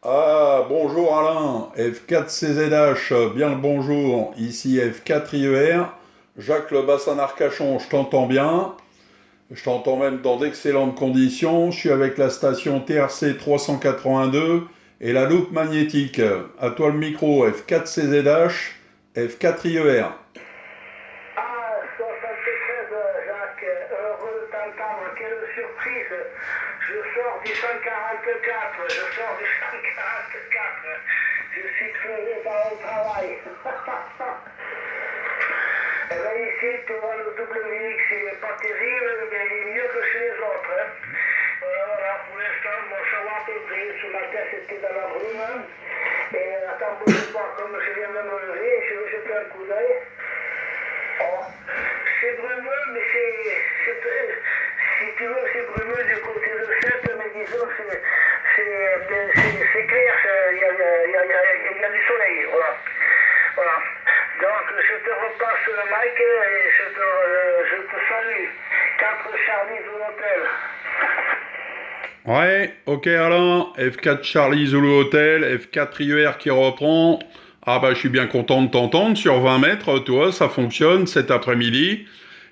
Ah, bonjour Alain, F4CZH, bien le bonjour, ici F4IER, Jacques Le Bassin-Arcachon, je t'entends bien, je t'entends même dans d'excellentes conditions, je suis avec la station TRC 382 et la loupe magnétique. À toi le micro, F4CZH, F4IER. Ah, 73, Jacques, heureux de t'entendre, quelle surprise. Je sors du 144, je suis crevé par le travail. Eh bien, ici, tu vois, le WX, il n'est pas terrible, mais il est mieux que chez les autres. Voilà, pour l'instant, bon, ça va à peu près. Ce matin, c'était dans la brume. Et attends, bouge pas, comme je viens de me lever, je vais jeter un coup d'œil. Oh, c'est brumeux, mais si tu veux, c'est brumeux du côté de Sète, mais disons, c'est clair, il y a du soleil, voilà. Voilà. Donc, je te repasse le mic et je te salue. 4 Charlie de l'hôtel. Ouais, ok Alain, F4 Charlie Zulu Hotel, F4 IER qui reprend. Ah bah je suis bien content de t'entendre, sur 20 mètres, toi, ça fonctionne cet après-midi.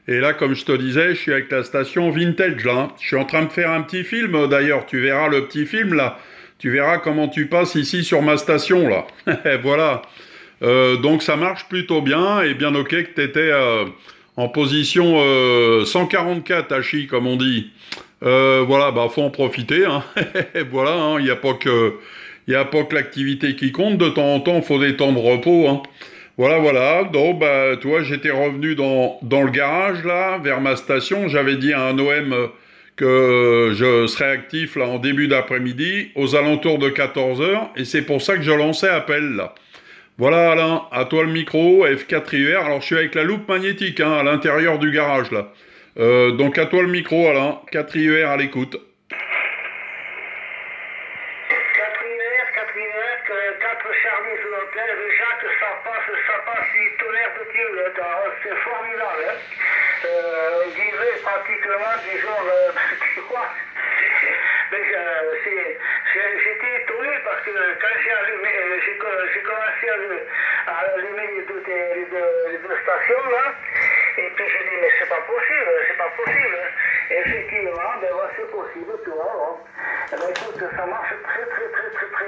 Et là, comme je te disais, je suis avec la station Vintage là. Je suis en train de faire un petit film d'ailleurs, tu verras le petit film là. Tu verras comment tu passes ici sur ma station là. Voilà. Donc ça marche plutôt bien et bien ok que tu étais en position 144 Hachi comme on dit. Voilà, bah faut en profiter. Hein. Voilà, hein, il y a pas que l'activité qui compte. De temps en temps, faut des temps de repos. Hein. Voilà, voilà. Donc, bah, tu vois, j'étais revenu dans le garage là, vers ma station. J'avais dit à un OM que je serais actif là en début d'après-midi, aux alentours de 14 heures, et c'est pour ça que je lançais appel là. Voilà Alain, à toi le micro, F4IR. Alors je suis avec la loupe magnétique hein, à l'intérieur du garage là. Donc à toi le micro Alain, 4IR à l'écoute. 4 Charlie sur l'hôtel, Jacques, ça passe du tonnerre de Dieu, c'est formidable. Hein. On dirait pratiquement, disons, tu vois, j'étais étonné parce que quand j'ai commencé à allumer les deux stations là, et puis j'ai dit mais c'est pas possible, c'est pas possible. Et effectivement, ben voilà, c'est possible, tu vois. Bon. Eh ben, écoute, ça marche très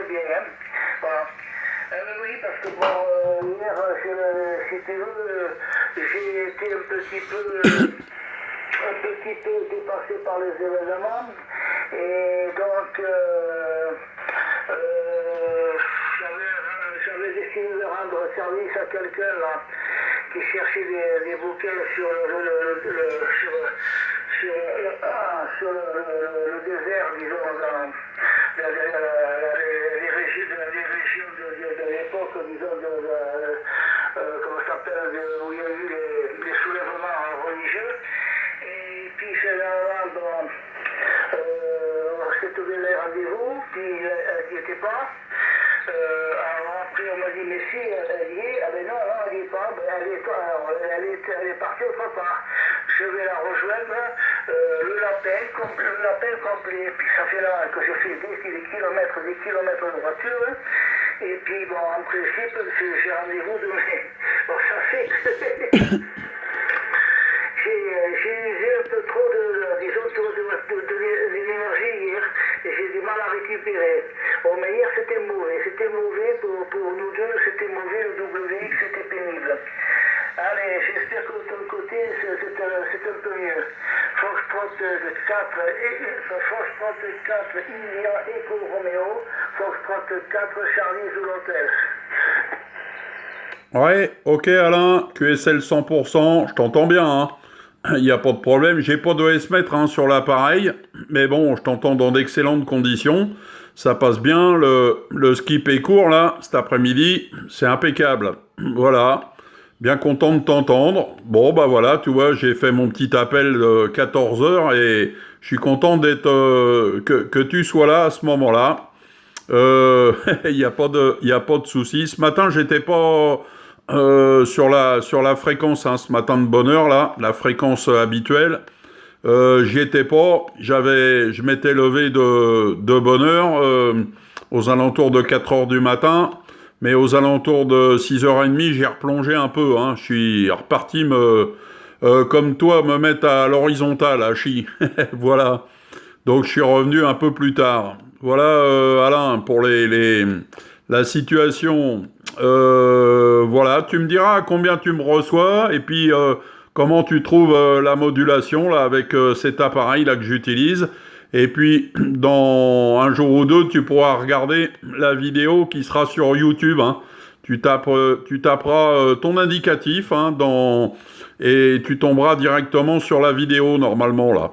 bien. Hein. Voilà. Oui, parce que bon, hier, si tu veux, j'ai été un petit peu dépassé par les événements. Et donc, j'avais décidé de rendre service à quelqu'un là qui cherchait des bouquets sur le désert, disons, dans les régions de l'époque, disons, comment ça s'appelle, où il y a eu les soulèvements religieux. Et puis, finalement, bon, on s'est trouvé les rendez-vous, puis elle n'y était pas. Alors après on m'a dit mais si elle y est, ah ben non, elle n'y est pas, ben, elle est partie autre part. Je vais la rejoindre, le lapin complet, puis ça fait là que je fais des kilomètres de voiture, et puis bon en principe j'ai rendez-vous demain. Bon ça fait j'ai usé un peu trop de l'énergie hier et j'ai du mal à récupérer. Bon, mais hier c'était mauvais pour nous deux, c'était mauvais, le WX c'était pénible. Allez, j'espère que de ton côté c'est un peu mieux. Foxtrot 4, India Echo Romeo, Foxtrot 4, Charlie Zulu. Ouais, ok Alain, QSL 100%, je t'entends bien. Hein. Il n'y a pas de problème, j'ai pas de S-mètre hein, sur l'appareil, mais bon, je t'entends dans d'excellentes conditions. Ça passe bien, le skip est court là, cet après-midi, c'est impeccable. Voilà, bien content de t'entendre. Bon, bah voilà, tu vois, j'ai fait mon petit appel de 14 heures et je suis content d'être que tu sois là à ce moment-là. Il n'y a pas de souci. Ce matin, j'étais pas sur la fréquence, hein, ce matin de bonne heure, là, la fréquence habituelle. J'y étais pas. Je m'étais levé de bonne heure, aux alentours de 4 heures du matin. Mais aux alentours de 6h30, j'ai replongé un peu, hein. Je suis reparti comme toi, me mettre à l'horizontale, à chi. Voilà. Donc je suis revenu un peu plus tard. Voilà, Alain, pour la situation. Voilà, tu me diras combien tu me reçois et puis comment tu trouves la modulation là avec cet appareil là que j'utilise. Et puis dans un jour ou deux, tu pourras regarder la vidéo qui sera sur YouTube, hein. Tu taperas ton indicatif, hein, et tu tomberas directement sur la vidéo normalement là.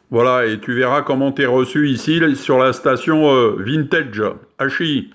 Voilà, et tu verras comment t'es reçu ici sur la station Vintage HI.